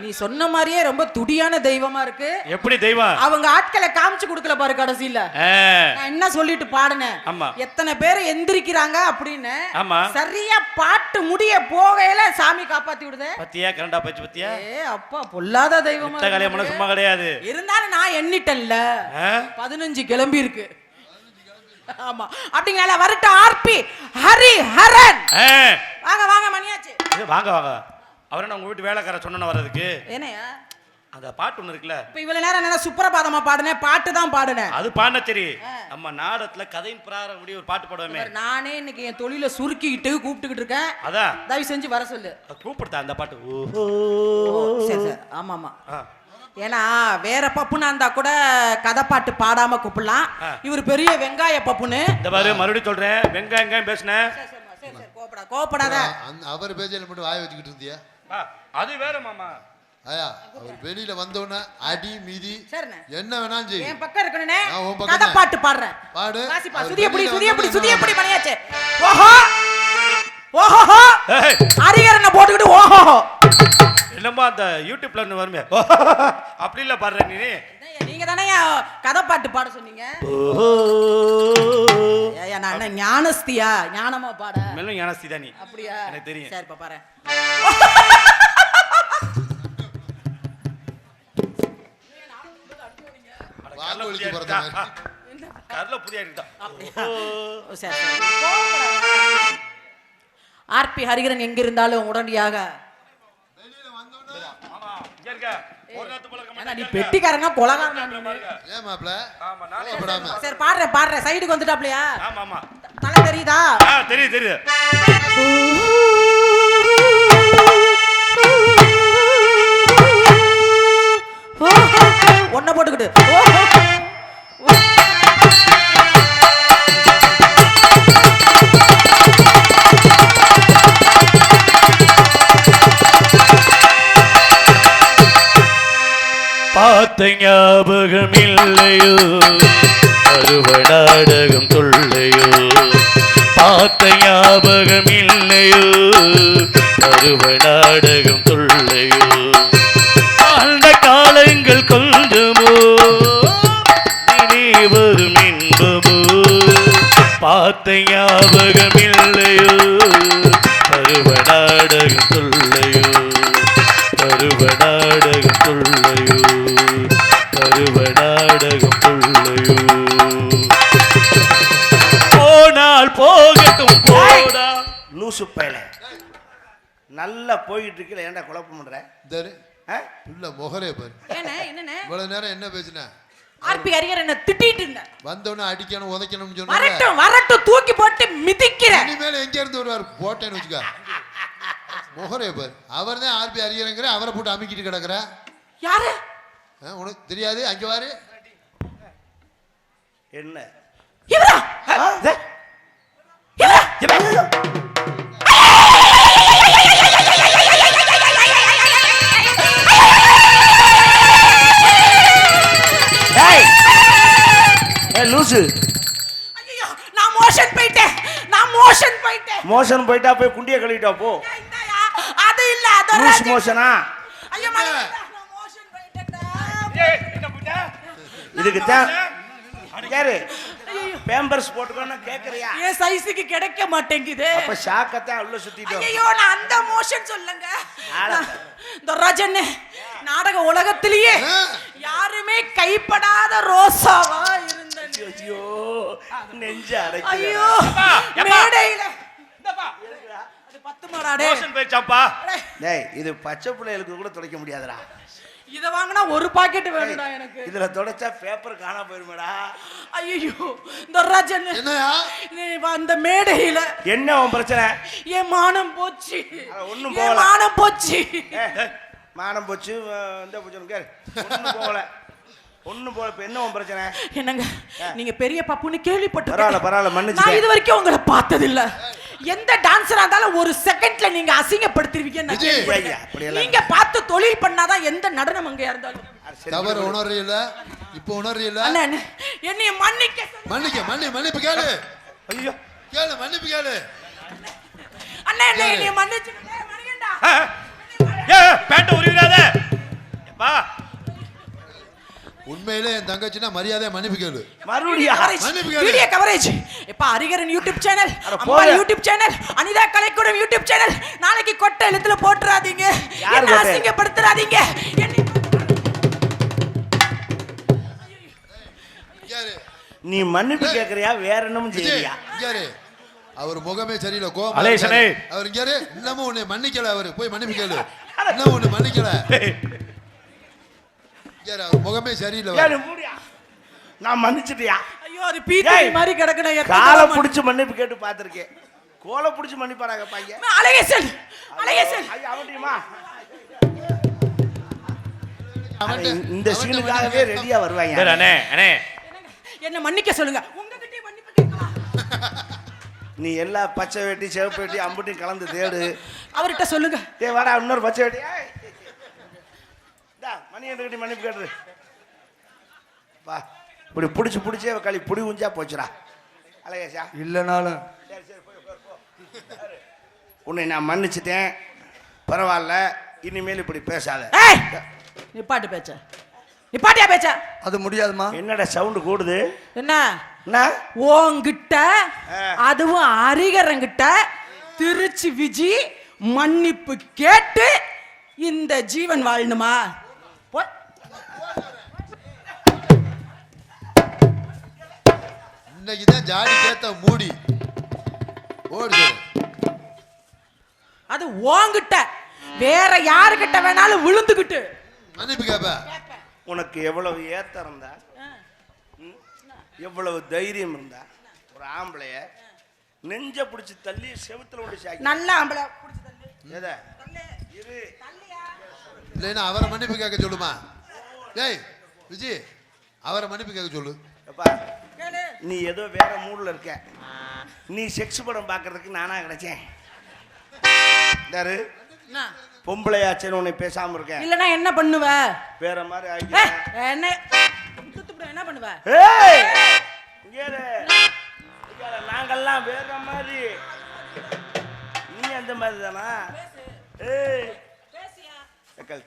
நீ சொன்ன மாதிரியே ரொம்ப துடியான தெய்வமா இருக்கு. எப்படி தெய்வம்? அவங்க ஆட்களை காமிச்சு கொடுக்கல பாரு கடைசியில. நான் என்ன சொல்லிட்டு பாடுனேன், எத்தனை பேர் எந்திரிக்கிறாங்க அப்படின்னு. சரியா பாட்டு முடிய போகையில சாமி காப்பாத்தி விடுது. பத்தியா கரண்டா பச்சு பத்தியா? அப்பா பொல்லாத தெய்வமா கல்யாணம் சும்மா கிடையாது. இருந்தாலும் நான் எண்ணிட்டேன்ல 15 கிளம்பி இருக்கு. ஆமா அப்படிங்களா? வரட்டும் ஆர்பி ஹரிஹரன். வாங்க வாங்க மணியாச்சு. வாங்க வாங்க. அவரை நான் உங்க வீட்டு வேலைக்கார சொன்ன வர்றதுக்கு என்னையா அந்த பாட்டு ஒண்ணு இருக்குல்ல. இப்ப இவ்வளவு நேரம் என்ன சுப்ரபாதமா பாடுனேன், பாட்டு தான் பாடுனேன். அது பாடுன சரி. நம்ம நாடகத்துல கதையின் பிராரம் முடிய ஒரு பாட்டு பாடுவேமே. நானே இன்னைக்கு என் தொழில சுருக்கிட்டு கூப்பிட்டுக்கிட்டு இருக்கேன். அதான் தயவு செஞ்சு வர சொல்லு. கூப்பிடுதா அந்த பாட்டு? சரி சரி. ஆமா ஆமா. ஏன்னா வேற பப்புனா இருந்தா கூட கதை பாட்டு பாடாம கூப்பிடலாம். இவர் பெரிய வெங்காய பப்புன்னு. இந்த பாரு மறுபடியும் சொல்றேன், வெங்காயம் பேசுனேன். கோபப்படாத. அவர் பேஜையில மட்டும் வாய வச்சுக்கிட்டு இருந்தியா? அது வேற மாமா. ஐயா அவர் வெளியில வந்தோடனே அடி மிதி என்ன வேணாலும் செய்யும். என் பக்கம் இருக்கணுனே கதை பாட்டு பாடுறேன். பாடு. சுதியப்படி மணியாச்சு. ஓஹோ ஓஹோ ஹரிஹரனை போட்டுக்கிட்டு ஓஹோ. என்னமா அந்த யூடியூப்ல இருந்து வருமே அப்படி இல்ல பாடுற நீ. நீங்க தானே கதை பாட்டு பாட சொன்னீங்க. நான் என்ன ஞானஸ்தியா? ஞானமா பாட மெல்லும் ஞானஸ்தி தான் நீ. அப்படியா? எனக்கு தெரியும். சரி பாரு. ஆர்பி ஹரிஹரன் எங்க இருந்தாலும் உடனடியாக நீ பெட்டிக்காரங்க கொலகாரங்க. சரி பாடுற சைடுக்கு வந்துட்டாப்லையா? தலை தெரியுதா? தெரியுது. ஒன்ன போட்டுக்கிட்டு பார்த்த ஞாபகம் இல்லையோ, அருவ நாடகம் தொல்லையோ. பார்த்த ஞாபகம் இல்லையோ, அருவ நாடகம் தொல்லையோ. அந்த காலங்கள் கொஞ்சமோ இனி வரும் இன்பமோ. பார்த்த ஞாபகம் இல்லையோ, அருவ நாடகம் தொல்லையோ. அருவ நாடகம் தொல்லையோ, அருவ நாடகம் தொல்லையோ. போனால் போகட்டும் போடா லூசு பயல. நல்லா போயிட்டு இருக்கல, ஏன்டா குழப்பம் பண்ற? இல்ல முகரே பாரு. என்ன இவ்வளவு நேரம் என்ன பேசின? ஆர்பி ஹரிஹரன் என்ன திட்டிட்டு இருந்தா. வந்தவன அடிக்கணும் உதைக்கணும்னு சொன்னா வரட்டும் தூக்கி போட்டு மிதிக்கிறேன். இனிமேல் எங்க இருந்து வருவார் போட்டேன்னு வச்சுக்க. முகரே பாரு. அவர் தான் ஆர்பி ஹரிஹரங்கிற, அவரை போட்டு அமுக்கிட்டு கிடக்குற. யாரு உனக்கு தெரியாது? அங்க வாரு. என்ன இவரா? லூசு. ஐயோ நான் மோஷன் போயிட்டா போய் குண்டிய கழுவிட்டா போ. அது இல்ல அது லூஸ் மோஷனா? ஐயோ நான் மோஷன் போயிட்டேன்டா. இதுக்கு தான் யாரு பேம்பர்ஸ் போட்டுக்கோன்னு கேக்குறியா? ஏன் சைஸ்க்கு கிடைக்க மாட்டேங்குது. அப்ப ஷாக்கத்தான் உள்ள சுத்திட்டோம். ஐயோ நான் அந்த மோஷன் சொல்லுங்க. துர்ராஜன் நாடக உலகத்திலேயே யாருமே கைப்படாத ரோசாவா இருந்தேன். ஐயோ நெஞ்சு அடைக்குது. ஐயோ மேடையில இந்தப்பா அது 10 மாடாடே மோஷன் போய்ச்சாப்பா. டேய் இது பச்சை பிள்ளைகளுக்கு கூட துடைக்க முடியாதுடா. இத வாங்குனா ஒரு பாக்கெட் வேணும்டா எனக்கு. இதுல தொடச்சா பேப்பர் காணா போயிருமேடா. ஐயோ துர்ராஜன் என்னயா நீ அந்த மேடையில என்ன உன் பிரச்சனை? என் மானம் போச்சு. ஒண்ணும் போகல. மானம் போச்சு. மானம் போச்சு இந்த போச்சு கேர். ஒண்ணும் போல. இப்ப என்ன உன் பிரச்சனை? என்னங்க நீங்க பெரிய பப்புன்னு கேள்விப்பட்டிருக்கேன். பரவாயில்ல மன்னிச்சு. நான் இது வரைக்கும் உங்களை பார்த்தது இல்ல. எந்த டான்ஸரா இருந்தாலும் ஒரு செகண்ட்ல நீங்க அசிங்கப்படுத்துவீங்க. நீங்க பார்த்து தொழில் பண்ணாதான் எந்த நடனம் அங்க இருந்தாலும். தவறு உணர்றீல? இப்போ உணர்றீல? அண்ணா என்னைய மன்னிப்பு கேளு. ஐயோ கேளு, மன்னிப்பு கேளு. அண்ணா என்னைய மன்னிச்சுங்க. மணிகண்டா பேட்ட உருவிடாத. வா. உண்மையிலே என் தங்கச்சினா மரியாதை மன்னிப்பு கேளு. மறுபடியா? மன்னிப்பு கேளு. Video coverage. இப்ப Hariharan YouTube channel, Amma YouTube channel, Anitha Kalaikoodam YouTube channel. நாளைக்கு கொட்டை எழுத்துல போட்டுறாதீங்க. என்ன அசிங்கப்படுத்துறாதீங்க. நீ மன்னிப்பு கேக்குறியா வேற என்னமும் செய்யறியா? அவர் முகமே சரியில்லை, கோபம். அவர் இங்க இன்னமும் உன்னை மன்னிக்கல. அவரு போய் மன்னிப்பு கேளு. இன்னமும் உன்னை மன்னிக்கல. அவர் முகமே சரியில்லை. நான் மன்னிச்சிட்டியா? ஐயோ அது பீத்தி மாதிரி கிடக்குன. காலை புடிச்சு மன்னிப்பு கேட்டு பாத்திருக்கேன். கோலை புடிச்சு மன்னிப்பாராங்க பையன். அழகேசன், அழகேசன். ஐயா அவட்டியுமா? இந்த சீனுக்காகவே ரெடியா வருவாங்க. அண்ணே அண்ணே என்ன மன்னிக்க சொல்லுங்க. உங்ககிட்டயே மன்னிப்பு கேட்கலாம். நீ எல்லா பச்சை வேட்டி சிவப்பு வேட்டி அம்புட்டையும் கலந்து தேடு. அவர்கிட்ட சொல்லுங்க. டேய் வாடா இன்னொரு பச்சை வேட்டி. டா மணி என்கிட்ட மன்னிப்பு கேட்ரு. வா இப்படி புடிச்சே களி புடி உஞ்சா போச்சுடா. அழகேஷா இல்லனாலும் சரி சரி போய் போ. உன்னை நான் மன்னிச்சிட்டேன். பரவாயில்ல. இனிமேல் இப்படி பேசாத. நிப்பாட்டு பேச்ச. நிப்பாட்டியா பேச்ச. அது முடியாதுமா. என்னடா சவுண்ட் கூடுது? என்ன என்ன ஓங்கிட்ட அதுவும் ஹரிகரங்கிட்ட திருச்சி விஜி மன்னிப்பு கேட்டு இந்த ஜீவன் வாழணுமா? இன்னைக்குதான் ஜாடி கேத்த மூடி ஓடு. அது ஓங்கிட்ட வேற யாருக்கிட்ட வேணாலும் விழுந்துகிட்டு மன்னிப்பு கேப்ப. உனக்கு எவ்வளவு ஏத்தம் இருந்தா, எவ்வளவு தைரியம் இருந்தா ஒரு ஆம்பளைய நெஞ்ச பிடிச்சி தள்ளி செவுத்துல கொண்டு சாக்கி. நல்ல ஆம்பளை பிடிச்சி தள்ளி. எதை இரு இல்லைன்னா அவரை மன்னிப்பு கேட்க சொல்லுமா? டேய் விஜி அவரை மன்னிப்பு கேட்க சொல்லு. நீ ஏதோ வேற மூட்ல இருக்க. நீ செக்ஸ் படம் பாக்குறதுக்கு நானா கிடைச்சேன். பொம்பளையாச்சேன்னு உன்னை பேசாம இருக்கேன். இல்லனா என்ன பண்ணுவ? வேற மாதிரி என்ன என்ன பண்ணுவ? நாங்கெல்லாம் வேற மாதிரி. நீ அந்த மாதிரி தானா?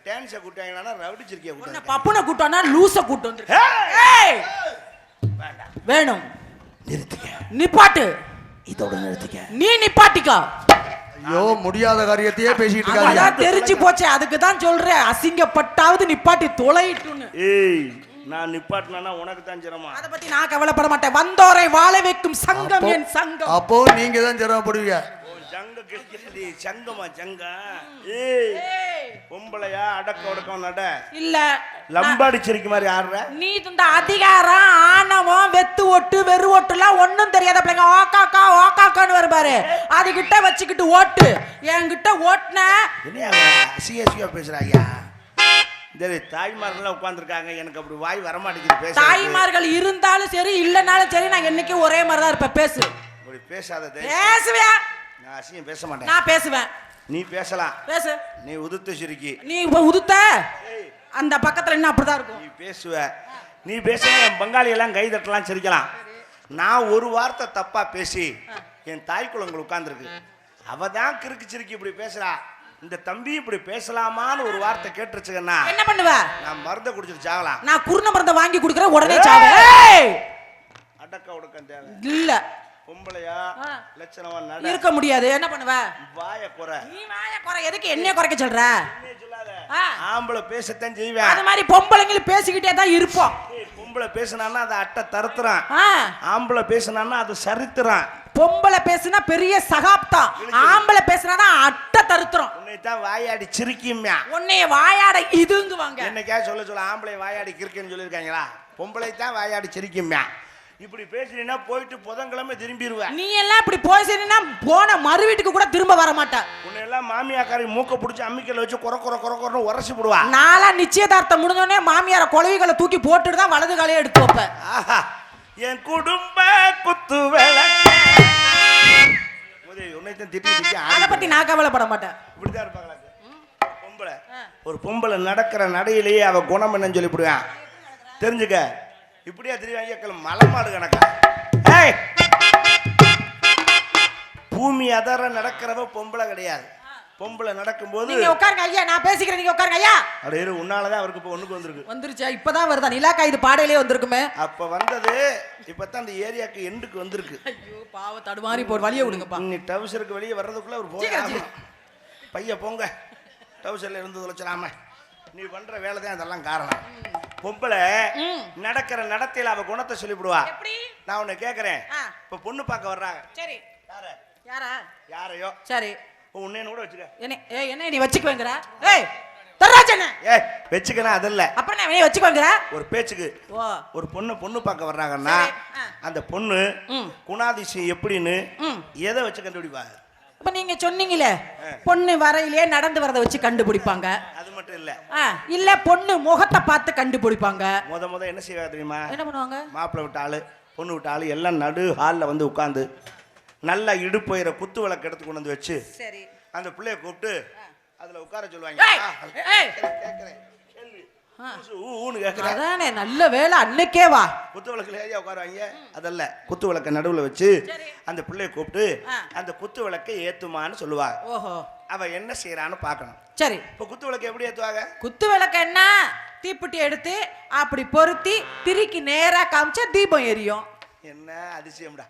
டான்ஸை கூட்டாங்கன்னா ரவுடிச்சிருக்கிய கூட்ட. பப்புனை கூட்டானா லூச கூட்டு வந்து. வேணும் நிறுத்திக்க. நிப்பாட்டு. இதோட நிறுத்திக்க. நீ நிப்பாட்டிக்கா. ஐயோ முடியாத காரியத்தையே பேசிட்டு இருக்காங்க. அதான் தெரிஞ்சு போச்சு. அதுக்கு தான் சொல்றேன் அசிங்கப்பட்டாவது நிப்பாட்டி தொலைட்டுன்னு. ஏய் நான் நிப்பாட்டினா உனக்கு தான் சிரமம். அத பத்தி நான் கவலைப்பட மாட்டேன். வந்தோரை வாழ வைக்கும் சங்கம் என் சங்கம். அப்போ நீங்க தான் சிரமப்படுவீங்க. சங்க கிழக்கிடி சங்கமா சங்கா. ஏய் பொம்பளையா அடக்க ஒடுக்கம் நட இல்ல லம்பாடிச்சிருக்க மாதிரி ஆடுற. நீ இந்த அதிகாரம் ஆணவம் வெத்து ஓட்டு வெறு ஓட்டுலாம் ஒன்னும் தெரியாத பிள்ளைங்க ஓகாக்கா ஓகாக்கான்னு வருபாரு. அதுகிட்ட வச்சுக்கிட்டு ஓட்டு. என்கிட்ட ஓட்டுன என்ன சிஎஸ்சியா பேசுறாங்க. சரி தாய்மார்கள் உட்கார்ந்துருக்காங்க. எனக்கு அப்படி வாய் வரமாட்டேங்குது பேச. தாய்மார்கள் இருந்தாலும் சரி இல்லனாலும் சரி நான் என்னைக்கு ஒரே மாதிரி தான் இருப்பேன். பேசு. அப்படி பேசாத. பேசுவியா? நான் அசிங்கம் பேச மாட்டேன். நான் பேசுவேன். நீ பேசலாம். பேசு. நீ உதுத்து சிரிக்கி. நீ உதுத்த அந்த பக்கத்துல என்ன அப்படிதான் இருக்கும். நீ பேசுவ. நீ பேசுன என் பங்காளி எல்லாம் கை தட்டலாம் சிரிக்கலாம். நான் ஒரு வார்த்தை தப்பா பேசி என் தாய் குளங்கள் உட்கார்ந்துருக்கு. அவ தான் கிறுக்கு சிரிக்கி இப்படி பேசுறா. இந்த தம்பி இப்படி பேசலாமான்னு ஒரு வார்த்தை கேட்டுருச்சுன்னா என்ன பண்ணுவ? நான் மருந்தை குடிச்சிட்டு சாகலாம். நான் குருண மருந்தை வாங்கி குடுக்குறேன் உடனே சாவு. அடக்க ஒடுக்கம் தேவை இல்ல. பொம்பளையா லட்சணமா நட இருக்க முடியாது. என்ன பண்ணுவ? வாய குறை. நீ வாய குறை. எதுக்கு என்னைய குறைக்க சொல்ற? ஆம்பளை பேசத்தான் செய்வேன். அது மாதிரி பொம்பளைங்களும் பேசிக்கிட்டே தான் இருப்போம். பொம்பளை பேசினான்னா அது அட்டை தருத்துறான். ஆம்பளை பேசினான்னா அது சரித்துறான். பொம்பளை பேசுனா பெரிய சகாப்தம். ஆம்பளை பேசுனா அட்டை தருத்துறோம். உன்னை தான் வாயாடி சிரிக்கும்யா. உன்னைய வாயாட இதுங்குவாங்க. என்னைக்கா சொல்ல ஆம்பளை வாயாடி கிறுக்குன்னு சொல்லியிருக்காங்களா? பொம்பளை தான் வாயாடி சிரிக்கும்யா. இப்படி பேசுறீன்னா போயிட்டு புதன்கிழமை திரும்பிடுவேன். நீ எல்லாம் இப்படி பேசுறீன்னா போன மறு வீட்டுக்கு கூட திரும்ப வர மாட்டா. உன்னை எல்லாம் மாமியாக்காரி மூக்க பிடிச்சி அம்மிக்கல வச்சு குறை குறை குறை குறைன்னு உரசி விடுவா. நாளா நிச்சயதார்த்தம் முடிஞ்சோடனே மாமியார குழவிகளை தூக்கி போட்டுட்டு தான் வலது காலையை எடுத்து வைப்பேன். ஆஹா என் குடும்ப குத்து விளக்கு. உன்னைத்தான் திட்டி அதை பத்தி நான் கவலைப்பட மாட்டேன். இப்படிதான் இருப்பாங்களா பொம்பளை? ஒரு பொம்பளை நடக்கிற நடையிலேயே அவ குணம் என்னன்னு சொல்லிவிடுவேன். தெரிஞ்சுக்க. இப்படியா தெரியும் மலை மாடு கணக்கா? பூமி அதர நடக்கிறவ பொம்பளை கிடையாது. பொம்பளை நடக்கும்போது நீங்க உட்காருங்க ஐயா, நான் பேசிக்கிறேன், நீங்க உட்காருங்க ஐயா. அட இரு, உன்னாலதான் அவருக்கு இப்ப ஒண்ணுக்கு வந்திருக்கு. வந்துருச்சா? இப்பதான் வருதா? நிலாக்கா இது பாடையிலே வந்திருக்குமே. அப்ப வந்தது இப்பதான் அந்த ஏரியாக்கு எண்டுக்கு வந்திருக்கு. ஐயோ பாவ தடுமாறி போடு, வழிய விடுங்கப்பா. நீ டவுசருக்கு வெளியே வர்றதுக்குள்ள ஒரு போக பைய போங்க, டவுசர்ல இருந்து தொலைச்சிடாம. நீ பண்ற வேலை தான் இதெல்லாம் காரணம். பொம்பளை நடக்கிற நடத்தையில அவ குணத்தை சொல்லிவிடுவா. நான் உன்னை கேக்குறேன், இப்ப பொண்ணு பார்க்க வர்றாங்க. சரி, யாரா? யாரையோ. சரி, உன்னை கூட வச்சுக்க. என்ன நீ வச்சுக்குவேங்கற? ஏய் தர்ராஜனே, ஏய் வெச்சுக்கனா அது இல்ல. அப்புறம் நான் நீ வச்சுக்குவேங்கற? ஒரு பேச்சுக்கு ஒரு பொண்ணு பார்க்க வர்றாங்கன்னா அந்த பொண்ணு குணாதிசயம் எப்படின்னு எதை வச்சு கண்டுபிடிப்பா? இப்ப நீங்க சொன்னீங்களே பொண்ணு வரையிலே நடந்து வரத வச்சு கண்டுபிடிப்பாங்க. அது மட்டும் இல்ல, இல்ல பொண்ணு முகத்தை பார்த்து கண்டுபிடிப்பாங்க. முத என்ன செய்வா தெரியுமா? என்ன பண்ணுவாங்க? மாப்பிள்ளை விட்ட ஆளு பொண்ணு விட்ட ஆளு எல்லாம் நடு ஹாலில் வந்து உட்காந்து நல்லா இடுப்பயிற குத்து விளக்கு எடுத்து கொண்டு வந்து வச்சு சரி அந்த பிள்ளைய கூப்பிட்டு அதுல உட்கார சொல்லுவாங்க. அதானே நல்ல வேலை, அன்னைக்கே வா. குத்து விளக்குல ஏரியா உட்காருவாங்க. அதல்ல, குத்து விளக்க நடுவுல வச்சு அந்த பிள்ளைய கூப்பிட்டு அந்த குத்து விளக்கை ஏத்துமான்னு சொல்லுவாங்க. ஓஹோ, அவ என்ன செய்யறான்னு பாக்கணும். சரி, இப்ப குத்து விளக்கு எப்படி ஏத்துவாங்க? குத்து விளக்கு என்ன, தீப்பெட்டி எடுத்து அப்படி பொருத்தி திரிக்கு நேரா காமிச்சா தீபம் எரியும். என்ன அதிசயம்டா,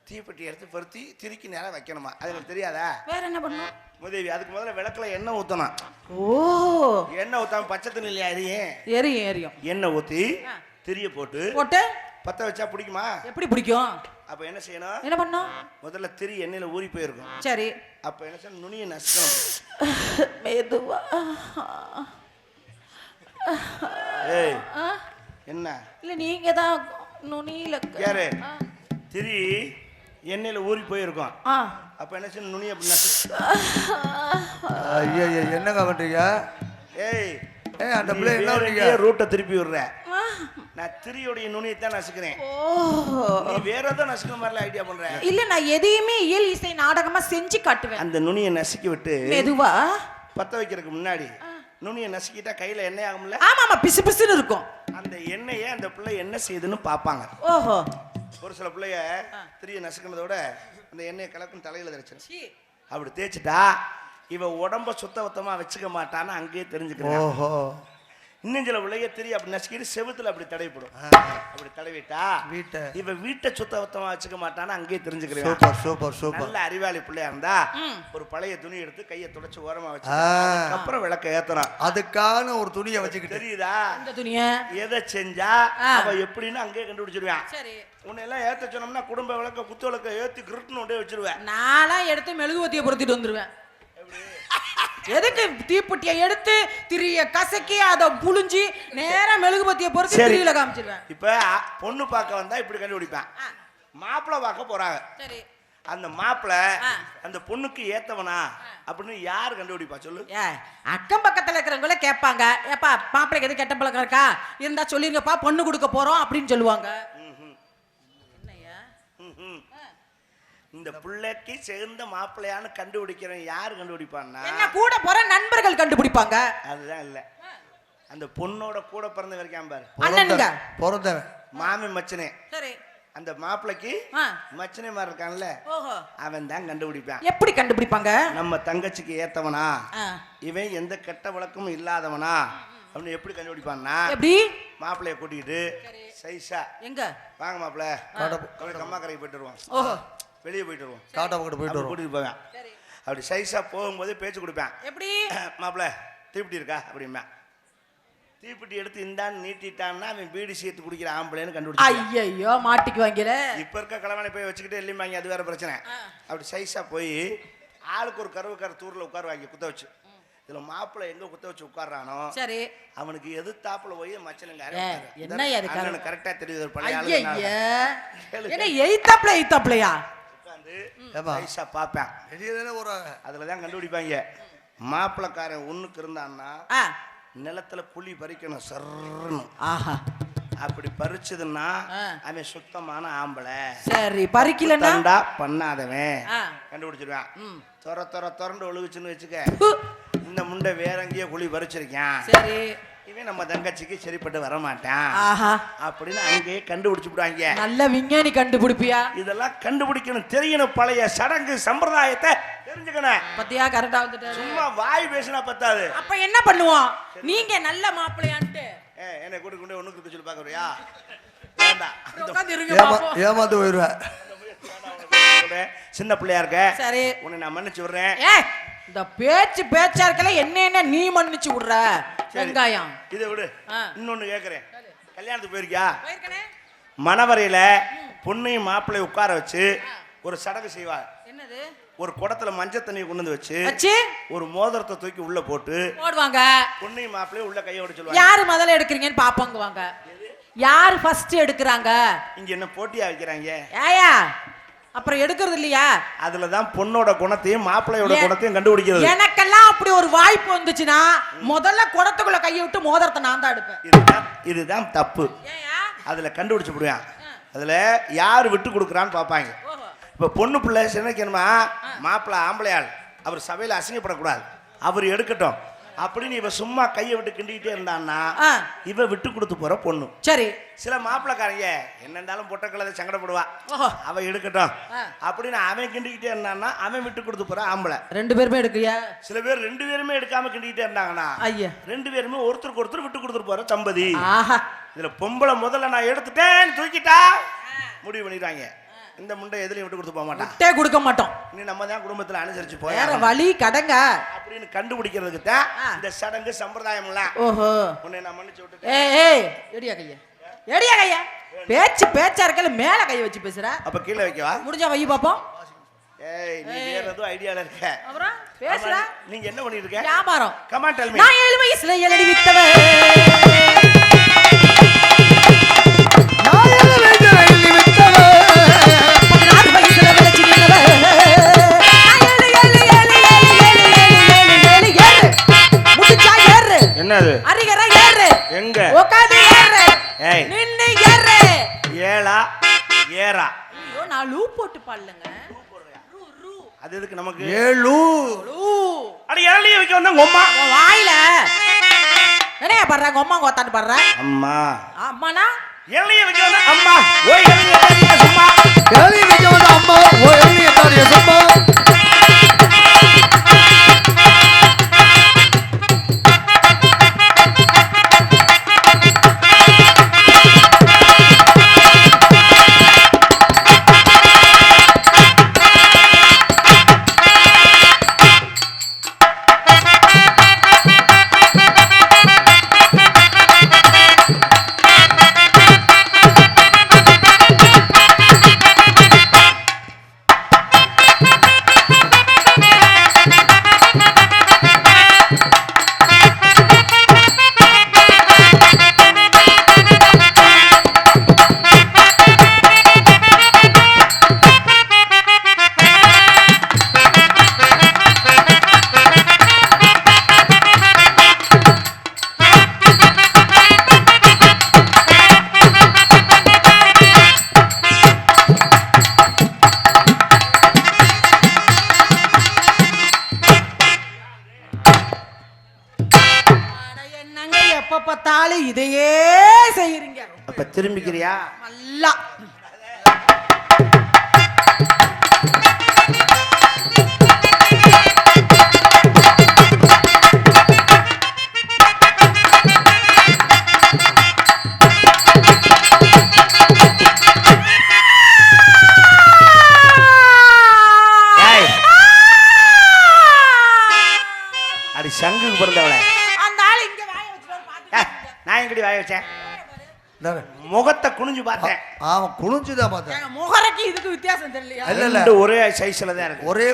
தீப்பெட்டி எடுத்து பொருத்தி திரிக்கு நேரம் வைக்கணுமா? அது எனக்கு தெரியாதா? வேற என்ன பண்ணும் முதேவி? அதுக்கு முதல்ல விளக்குல எண்ணெய் ஊத்தணும். ஓ, எண்ணெய் ஊத்தாம பச்சை தண்ணில எரியும். எண்ணெய் ஊத்தி திரிய போட்டு பத்த வச்சா பிடிக்குமா? எப்படி பிடிக்கும்? அப்ப என்ன செய்யணும்? என்ன பண்ணும்? முதல்ல திரி எண்ணெயில ஊறி போயிருக்கும். சரி, அப்ப என்ன செய்யணும்? நுனியை நசுக்கணும் மெதுவா. ஏய் என்ன இல்ல நீங்க தான் நுனியில யாரு? திரி எண்ணெயில ஊறி போயிருக்கும். அப்ப என்ன செய்யணும்? நுனியை அப்படி நசுக்க. ஐயா என்னங்க பண்றீங்க? ஏய் அந்த பிள்ளை என்ன பண்றீங்க? ரூட்டை திருப்பி விடுற. நான் திரியோடைய நுனியை தான் நசுக்கிறேன். நீ வேற ஏதோ நசுக்கிற மாதிரி ஐடியா பண்ற. இல்ல, நான் எதையுமே இயல் இசை நாடகமா செஞ்சு காட்டுவேன். அந்த நுனியை நசுக்கி விட்டு மெதுவா பத்த வைக்கிறதுக்கு முன்னாடி நுனியை நசுக்கிட்டா கையில எண்ணெய் ஆகும்ல? ஆமா, பிசு பிசுன்னு இருக்கும். அந்த எண்ணெயை அந்த பிள்ளை என்ன செய்யுதுன்னு பாப்பாங்க. ஓஹோ, ஒரு சில பிள்ளைய திரிய நசுக்கிறதோட அந்த எண்ணெயை கலக்கும் தலையில தெரிச்சு அப்படி தேய்ச்சிட்டா இவ உடம்ப சுத்தபத்தமா வச்சுக்க மாட்டான்னு அங்கேயே தெரிஞ்சுக்கிறேன். ஓஹோ, இன்னும் சில பிள்ளைய திரிய அப்படி நசுக்கிட்டு செவுத்துல அப்படி தடவிப்படும். அப்படி தடவிட்டா இவ வீட்டை சுத்தபத்தமா வச்சுக்க மாட்டான்னு அங்கேயே தெரிஞ்சுக்கிறேன். Super super super. நல்ல அறிவாளி பிள்ளையா இருந்தா ஒரு பழைய துணி எடுத்து கையை துடைச்சு ஓரமா வச்சு அப்புறம் விளக்க ஏத்தணும். அதுக்கான ஒரு துணியை வச்சுக்கிட்டு தெரியுதா? இந்த துணிய எதை செஞ்சா அவ எப்படின்னு அங்கேயே கண்டுபிடிச்சிருவேன். சரி, உன்னை எல்லாம் ஏத்த சொன்னோம்னா குடும்ப விளக்க குத்து விளக்க ஏத்தி கிருட்டுன்னு ஒன்றே வச்சிருவேன். நானா எடுத்து மெழுகுவத்தியை பொருத்திட்டு வந்துருவேன். எதுக்கு? தீப்பெட்டியை எடுத்து திரிய கசக்கி அதை புளிஞ்சி நேரா மெழுகுபத்தியை பொறுத்து திரியில காமிச்சிருவேன். இப்ப பொண்ணு பார்க்க வந்தா இப்படி கண்டுபிடிப்பேன். மாப்பிள்ளை பார்க்க போறாங்க. சரி, அந்த மாப்பிள்ளை அந்த பொண்ணுக்கு ஏத்தவனா அப்படின்னு யாரு கண்டுபிடிப்பா சொல்லு? அக்கம் பக்கத்துல இருக்கிறவங்கள கேட்பாங்க. ஏப்பா மாப்பிள்ளைக்கு எது கெட்ட பழக்கம் இருக்கா இருந்தா சொல்லிருங்கப்பா, பொண்ணு கொடுக்க போறோம் அப்படின்னு சொல்லுவாங்க. இந்த பிள்ளைக்கு சேர்ந்த மாப்பிள்ளையான்னு கண்டுபிடிக்கிறேன். யாரு கண்டுபிடிப்பான்னா என்ன கூட போற நண்பர்கள் கண்டுபிடிப்பாங்க. அதுதான் இல்ல, அந்த பொண்ணோட கூட பிறந்த வரைக்கும் பாரு, அண்ணனுங்க பிறந்தவன் மாமி மச்சனே. சரி, அந்த மாப்பிள்ளைக்கு மச்சனே மாதிரி இருக்கான்ல, அவன் தான் கண்டுபிடிப்பான். எப்படி கண்டுபிடிப்பாங்க? நம்ம தங்கச்சிக்கு ஏத்தவனா, இவன் எந்த கெட்ட வழக்கமும் இல்லாதவனா அப்படின்னு எப்படி கண்டுபிடிப்பான்னா, எப்படி மாப்பிள்ளைய கூட்டிக்கிட்டு சைஸா எங்க வாங்க மாப்பிள்ளை அம்மா கரைக்கு போயிட்டு வருவான். வெளியே போயிட்டு வருவோம், காட்டா பக்கத்து போயிட்டு வருவோம், கூட்டிட்டு போவேன். அப்படி சைஸா போகும்போது பேச்சு கொடுப்பேன். எப்படி மாப்பிள்ள தீப்பெட்டி இருக்கா அப்படின்னா, தீப்பெட்டி எடுத்து இந்தான்னு நீட்டிட்டான்னா அவன் பீடி சேர்த்து குடிக்கிற ஆம்பளைன்னு கண்டுபிடிச்சு. ஐயோ மாட்டிக்கு வாங்கல. இப்ப இருக்க கிழவனை போய் வச்சுக்கிட்டு எல்லிம்பாங்க, அது வேற பிரச்சனை. அப்படி சைஸா போய் ஆளுக்கு ஒரு கருவு தூர்ல உட்காருவாங்க குத்த வச்சு. இதுல மாப்பிள்ளை எங்க குத்த வச்சு உட்கார்றானோ சரி அவனுக்கு எதிர்த்தாப்புல போய் மச்சனுங்க என்ன கரெக்டா தெரியுது. ஒரு பழைய ஆளு எய்தாப்லையா பாப்பேன். அதுலதான் கண்டுபிடிப்பாங்க. மாப்பிளக்காரன் ஒண்ணுக்கு இருந்தான்னா நிலத்துல குழி பறிக்கணும் சர்ன்னு. அப்படி பறிச்சதுன்னா அவன் சுத்தமான ஆம்பளை. சரி, பறிக்கலன்னா பண்ணாதவன் கண்டுபிடிச்சிருவான். திறந்து ஒழுகுச்சுன்னு வச்சுக்க, இந்த முண்டை வேற எங்கேயோ குழி பறிச்சிருக்கான், சரி இவன் நம்ம தங்கச்சிக்கு சரிப்பட்டு வர மாட்டான் அப்படின்னு அங்கேயே கண்டுபிடிச்சு விடுவாங்க. நல்ல விஞ்ஞானி கண்டுபிடிப்பியா? இதெல்லாம் கண்டுபிடிக்கணும், தெரியணும், பழைய சடங்கு சம்பிரதாயத்தை தெரிஞ்சுக்கணும். பத்தியா கரெக்டா வந்துட்டாரு. சும்மா வாய் பேசினா பத்தாது. அப்ப என்ன பண்ணுவோம்? நீங்க நல்ல மாப்பிள்ளையான்ட்டு என்னை கூட்டி கொண்டு ஒண்ணு கொடுக்க சொல்லி பாக்குறியா? வேண்டாம். உட்கார்ந்து இருங்க பாப்போம். ஏமாந்து போயிடுவேன். சின்ன பிள்ளையா இருக்க. சரி. உன்னை நான் மன்னிச்சு விடுறேன். இந்த பேச்சா இருக்கல என்ன நீ மன்னிச்சு விடுற? வெங்காயம். இதை விடு. இன்னொன்னு கேக்குறேன். கல்யாணத்துக்கு போயிருக்கியா? மணவரையில பொண்ணையும் மாப்பிள்ளையும் உட்கார வச்சு ஒரு சடங்கு செய்வார். என்னது? ஒரு குடத்துல மஞ்சள் தண்ணியை கொண்டு வந்து வச்சு ஒரு மோதிரத்தை தூக்கி உள்ள போட்டு போடுவாங்க. பொண்ணையும் மாப்பிள்ளையும் உள்ள கையோட சொல்லுவாங்க. யாரு முதல்ல எடுக்கிறீங்கன்னு பாப்பாங்குவாங்க. யாரு ஃபர்ஸ்ட் எடுக்கிறாங்க? இங்க என்ன போட்டியா வைக்கிறாங்க? ஏயா அப்புறம் எடுக்கிறது இல்லையா? அதுலதான் பொண்ணோட குணத்தையும் மாப்பிள்ளையோட குணத்தையும் கண்டுபிடிக்கிறது. எனக்கெல்லாம் அப்படி ஒரு வாய்ப்பு வந்துச்சுன்னா முதல்ல குடத்துக்குள்ள கையை விட்டு மோதிரத்தை நான் தான் எடுப்பேன். இதுதான் தப்பு. அதுல கண்டுபிடிச்சு விடுவேன். அதுல யாரு விட்டு கொடுக்குறான்னு பாப்பாங்க. இப்ப பொண்ணு பிள்ளை சின்னக்கணுமா, மாப்பிள்ளை ஆம்பளையாள், அவர் சபையில அசிங்கப்படக்கூடாது, அவர் எடுக்கட்டும் அப்படின்னு இவ சும்மா கையை விட்டு கிண்டிக்கிட்டே இருந்தான்னா இவ விட்டு கொடுத்து போற பொண்ணு. சரி. சில மாப்பிள்ளைக்காரங்க என்ன இருந்தாலும் பொட்டக்கலதை சங்கடப்படுவா, அவ எடுக்கட்டும் அப்படின்னு அவன் கிண்டிக்கிட்டே இருந்தான்னா அவன் விட்டு கொடுத்து போற ஆம்பளை. ரெண்டு பேருமே எடுக்கிறியா? சில பேர் ரெண்டு பேருமே எடுக்காம கிண்டிக்கிட்டே இருந்தாங்கன்னா ரெண்டு பேருமே ஒருத்தருக்கு ஒருத்தர் விட்டு கொடுத்துட்டு போற தம்பதி. இதுல பொம்பளை முதல்ல நான் எடுத்துட்டேன்னு தூக்கிட்டா முடிவு பண்ணிடுவாங்க. இந்த முண்டை எதுலையும் விட்டு கொடுத்து போக மாட்டான், கொடுக்க மாட்டோம். நீ நம்ம தான் குடும்பத்துல அனுசரிச்சு போய் வேற வழி கடங்க அப்படின்னு கண்டுபிடிக்கிறதுக்கு தான் இந்த சடங்கு சம்பிரதாயம் எல்லாம். ஓஹோ. உன்னை நான் மன்னிச்சு விட்டு. ஏய் எடியா கையா, எடியா கையா. பேச்சா இருக்கல மேல கை வச்சு பேசுற. அப்ப கீழ வைக்கவா? முடிஞ்சா வை பாப்போம். ஏய் நீ வேற ஏதோ ஐடியால இருக்க. அப்புறம் பேசுற. நீங்க என்ன பண்ணிட்டு இருக்க? வியாபாரம். Come on tell me. நான் 7 வயசுல எலடி வித்தவ. என்னது? அரிகர ஏறு. எங்க? உட்கார்ந்து ஏறு. ஏய் நின்னு ஏறு. ஏலா ஏரா. ஐயோ நான் லூ போட்டு பாடலங்க. அது எதுக்கு நமக்கு? ஏலு அட ஏலி வைக்க வந்தா உம்மா வாயில என்னைய பண்றாங்க? அம்மா கோத்தான்னு பண்ற. அம்மா அம்மானா ஏலி வைக்க வந்தா அம்மா. ஓய் ஏலி வைக்க சும்மா. ஏலி வைக்க வந்தா அம்மா. ஓய் ஏலி வைக்க சும்மா. இதையே செய்யறீங்க. அப்ப திரும்பிக்கிறியா? நல்லா அடி சங்குக்கு பிறந்தவளை. அந்த ஆள் இங்க வாய வச்சுட்டு நான் எங்கடி வாய வச்சேன்? முகத்தை குனிஞ்சு பார்த்தேன். ஆமா குனிஞ்சுதான் பார்த்தேன். முகரைக்கு இதுக்கு வித்தியாசம் தெரியலையா? இல்ல இல்ல ஒரே சைஸ்ல தான் இருக்கு. ஒரே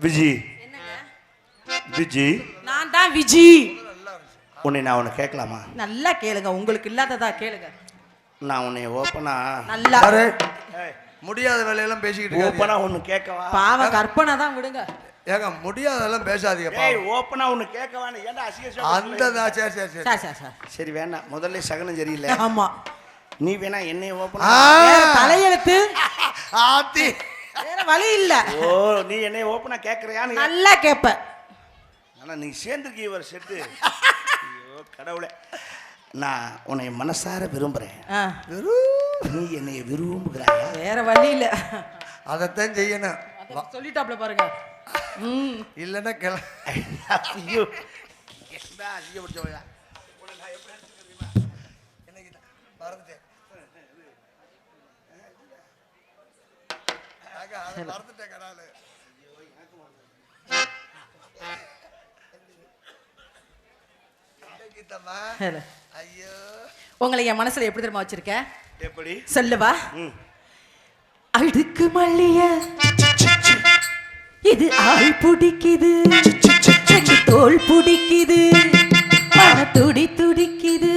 விஜி. விஜி நான் தான் விஜி. உன்னை நான் உன்னை கேட்கலாமா? நல்லா கேளுங்க, உங்களுக்கு இல்லாததா கேளுங்க. நான் உன்னை ஓப்பனா நல்லா முடியாத வேலையெல்லாம் பேசிக்கிட்டு ஓப்பனா ஒன்னு கேட்கவா? பாவ கற்பனை தான் விடுங்க. ஏங்க முடியாதெல்லாம் பேசாதீங்க ஏய் ஓப்பனா ஒன்னு கேட்கவானே ஏன்டா அசிங்க அந்த சரி சரி சரி சார் சார் சார் சரி வேணாம் முதல்ல சகனம் சரியில்லை ஆமா நீ வேணா என்னைய ஓப்பனா தலையெழுத்து ஆத்தி வேற வழி இல்ல ஓ நீ என்னைய ஓப்பனா கேக்குறியான்னு நல்லா கேப்ப ஆனா நீ சேர்ந்துருக்க இவர் செட்டு ஐயோ கடவுளே நான் உன்னை மனசார விரும்புறேன் நீ என்னைய விரும்புகிறாயா வேற வழி இல்ல அதைத்தான் செய்யணும் சொல்லிட்டாப்ல பாருங்க இல்லைன்னா கிள ஐயோ என்ன அதிகப்படிச்சவங்க மறந்துட்டேன் கடாலு ஐயோ உங்களை என் மனசுல எப்படி தெரியுமா வச்சிருக்கேன் எப்படி சொல்லுவா அடுக்கு மல்லிய இது ஆள் பிடிக்குது தோல் பிடிக்குது துடி துடிக்குது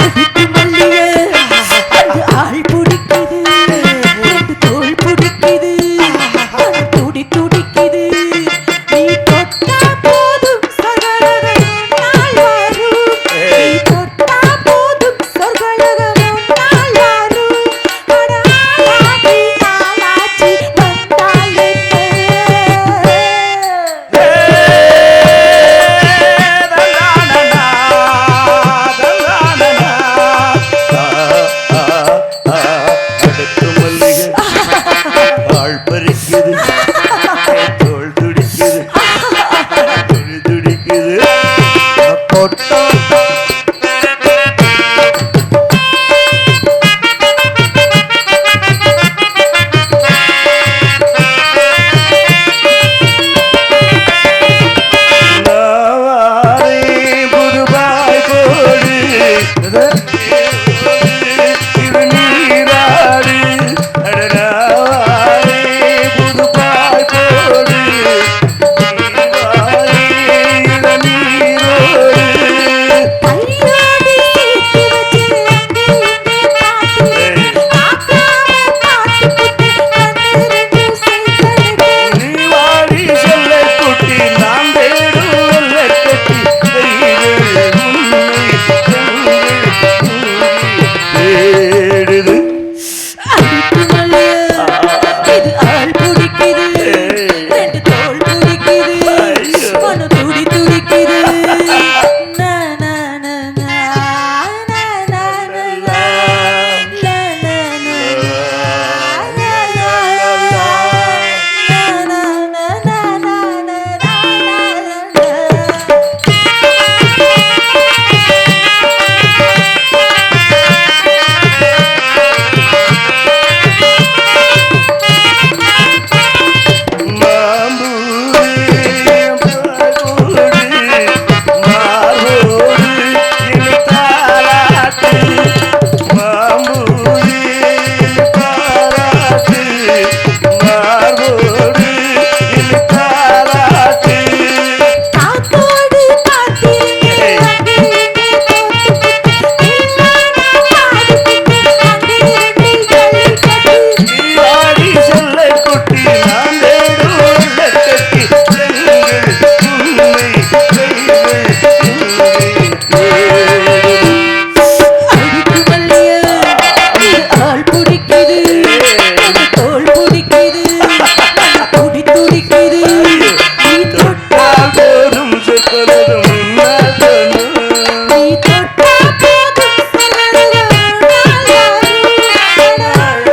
அடுக்கு மல்லிய அது ஆள் பிடிக்குது தோல் பிடிக்குது துடி துடிக்குது நீ தொட்டா போதும் சகலகம் நாள் வரும் நீ தொட்டா போதும் சகலகம் நாள் வரும் ஆளாகி ஆளாச்சி வந்தாலே ஆள் பறிக்குது தோல் துடிக்குது துடிக்குது புதுபாய் போடு இது நீராடு அடனாவாரே புதுபாய் போடு இது நீரோடு கையோடு சேர்த்து வச்சு அங்கே இங்கே பார்த்து பார்க்காம பார்த்துக்கிட்டு கண்ணு ரெண்டும் சேர்த்தடுக்கு நீ வாடி சொல்ல குட்டி நான் தேடும் வெள்ளை கட்டி தேடுது அடுக்கு மல்லிய இது ஆள் பிடிக்குது ரெண்டு தோல் பிடிக்குது மன துடி துடிக்குது நா, நா, நா, நா, நா, நா, நா, நா, நா, நா, நா, காத்தோடு காத்திருந்து அங்கே இங்கே தோத்துக்கிட்டு நில்லானா பாடிக்கிட்டு அங்கே இரண்டு ஜல்லிக்கட்டு வாடி சொல்ல குட்டி நான் தேடும் வெள்ளை கட்டி அடுக்கு மல்லிய இது ஆள் பிடிக்குது ரெண்டு தோல் பிடிக்குது மன துடி துடிக்குது நீ தொட்டா போதும் சொற்பதும் நீ தொட்டா போதும் சகலகம் நாள்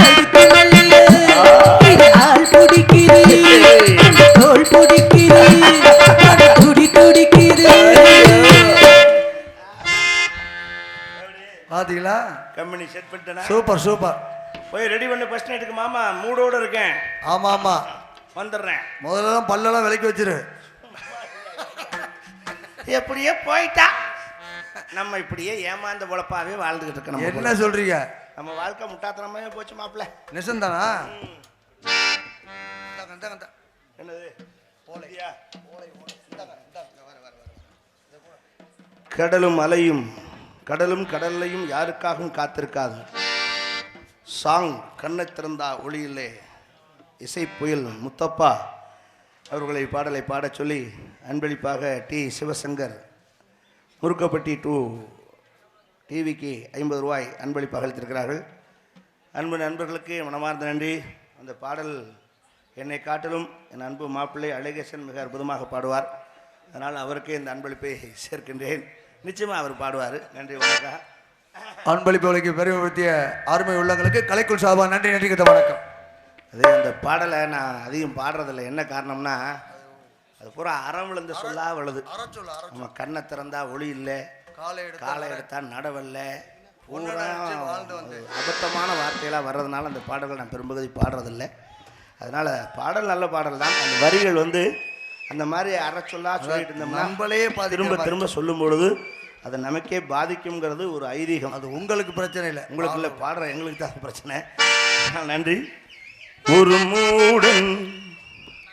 அடுக்கு மல்லிய இது ஆள் பிடிக்குது ரெண்டு தோல் பிடிக்குது மன துடி துடிக்குது பாத்தீங்களா கம்பெனி செட் பண்ணிட்டேனா சூப்பர் சூப்பர் போய் ரெடி பண்ணு ஃபர்ஸ்ட் நைட்டுக்கு மாமா மூடோட இருக்கேன் ஆமா ஆமா வந்துடுறேன் முதல்ல பல்லெல்லாம் விலைக்கு வச்சிரு எப்படியே போயிட்டா நம்ம இப்படியே ஏமாந்த பொழப்பாவே வாழ்ந்துகிட்டு இருக்கோம் என்ன சொல்றீங்க நம்ம வாழ்க்கை முட்டாத்தனமாவே போச்சு மாப்பிள்ள நிசந்தானா என்னது போலையா கடலும் அலையும் கடலும் கடல்லையும் யாருக்காகவும் காத்திருக்காது. சாங் கண்ணை திறந்தா ஒளியில்லே இசை புயல் முத்தப்பா அவர்களை பாடலை பாடச் சொல்லி அன்பளிப்பாக டி சிவசங்கர் முருக்கப்பட்டி டூ டிவிக்கு 50 ரூபாய் அன்பளிப்பாக அளித்திருக்கிறார்கள். அன்பு நண்பர்களுக்கு மனமார்ந்த நன்றி. அந்த பாடல் என்னை காட்டிலும் என் அன்பு மாப்பிள்ளை அழகேசன் மிக அற்புதமாக பாடுவார். அதனால் அவருக்கே இந்த அன்பளிப்பை சேர்க்கின்றேன். நிச்சயமாக அவர் பாடுவார். நன்றி, வணக்கம். அன்பளிப்புகளுக்கு பெருமைப்படுத்திய அருமை உள்ளங்களுக்கு கலைக்குள் சார்பாக நன்றி. நன்றி கத்த வணக்கம். அதே அந்த பாடலை நான் அதிகம் பாடுறதில்லை. என்ன காரணம்னா அது பூரா அறம் விழுந்து சொல்லா விழுது. நம்ம கண்ணை திறந்தா ஒளி இல்லை, காலை எடுத்தா நடவல்ல, பூரா அபத்தமான வார்த்தையெல்லாம் வர்றதுனால அந்த பாடல்கள் நான் பெரும்பகுதி பாடுறதில்லை. அதனால் பாடல் நல்ல பாடல் தான். அந்த வரிகள் அந்த மாதிரி அறச்சொல்லா சொல்லிட்டு இருந்தோம்னா நம்மளே திரும்ப திரும்ப சொல்லும் பொழுது அது நமக்கே பாதிக்கும்ங்கிறது ஒரு ஐதீகம். அது உங்களுக்கு பிரச்சனை இல்லை, உங்களுக்கு இல்லை, பாடுற எங்களுக்கு தான் பிரச்சனை. நன்றி. ஒரு மூடன்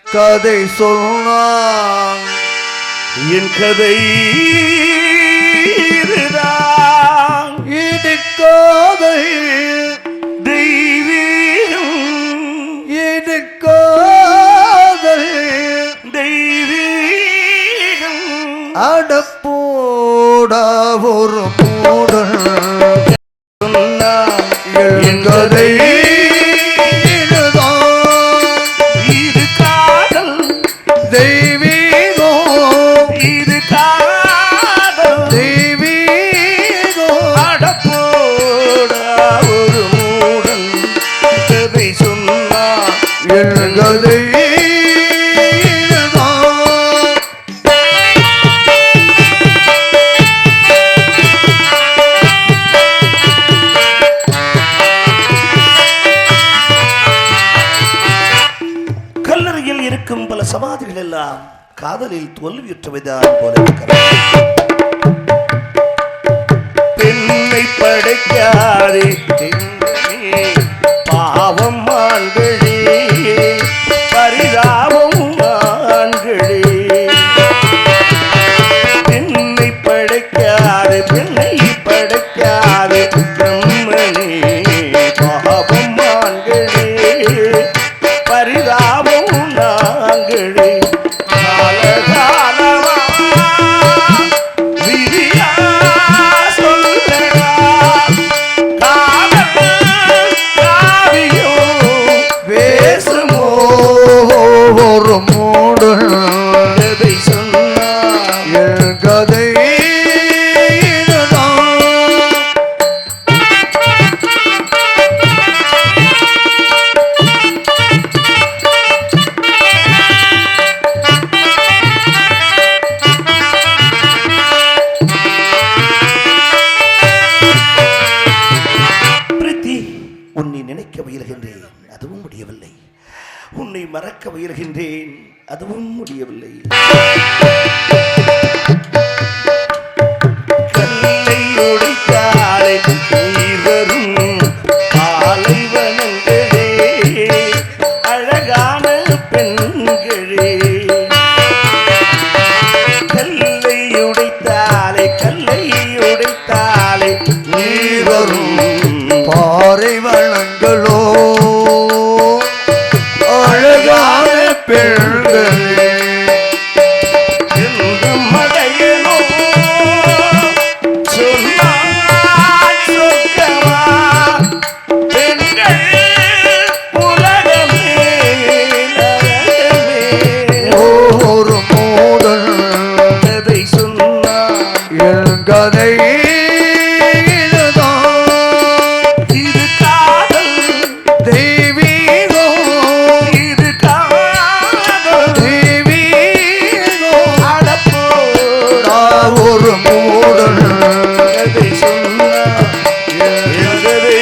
கதை சொன்னான் என் கதை இது காதை தெய்வீகம், இது காதல் தெய்வீகம் அடப்போடா ஒரு மூடல் சொன்னான் என் கதை இது காதல் தெய்வீகம், இது காதல் தெய்வீகம் அடப்போடா ஒரு மூடன் கதை சொன்னான் என் கதை கல்லறையில் இருக்கும் பல சமாதிகள் எல்லாம் காதலில் தோல்வியுற்றவைதான் போல இருக்கிறது. பெண்ணை படைக்காதே பெண்ணே, பாவம் ஆண்களே, பரிதாபம் ஆண்களே. பெண்ணை படைக்காதே, பெண்ணை படைக்காதே பிரம்மனே, பாவம் ஆண்களே, பரிதாபம் நாங்களே. காலகாலமா விதியா சொல்லடா, காதல் காவியம் பேசுமோ ஒரு மூடல் கதை சொன்னான் என் கதை பிரீத்தி, உன்னை நினைக்க முயல்கின்றேன், அதுவும் முடியவில்லை. உன்னை மறக்க முயல்கின்றேன், அதுவும் முடியவில்லை. கல்லை ஒடித்தாலே நீர் வரும் பாலைவனங்களே, அழகான பெண்களே. கல்லை உடைத்தாலே, கல்லை உடைத்தாலே நீர் வரும் பாறை வளங்களோ அழகான பெண்களே எங்கும் மடையனோ சொன்னான் சொர்க்கமா. பெண்கள் உலகமே நரகமே. ஒரு மூடல் கதை சொன்னான் என் கதை இது காதல் தெய்வீகம், இது காதல் தெய்வீகம் அடப்போடா ஒரு மூடல் கதை சொன்னான் என் கதை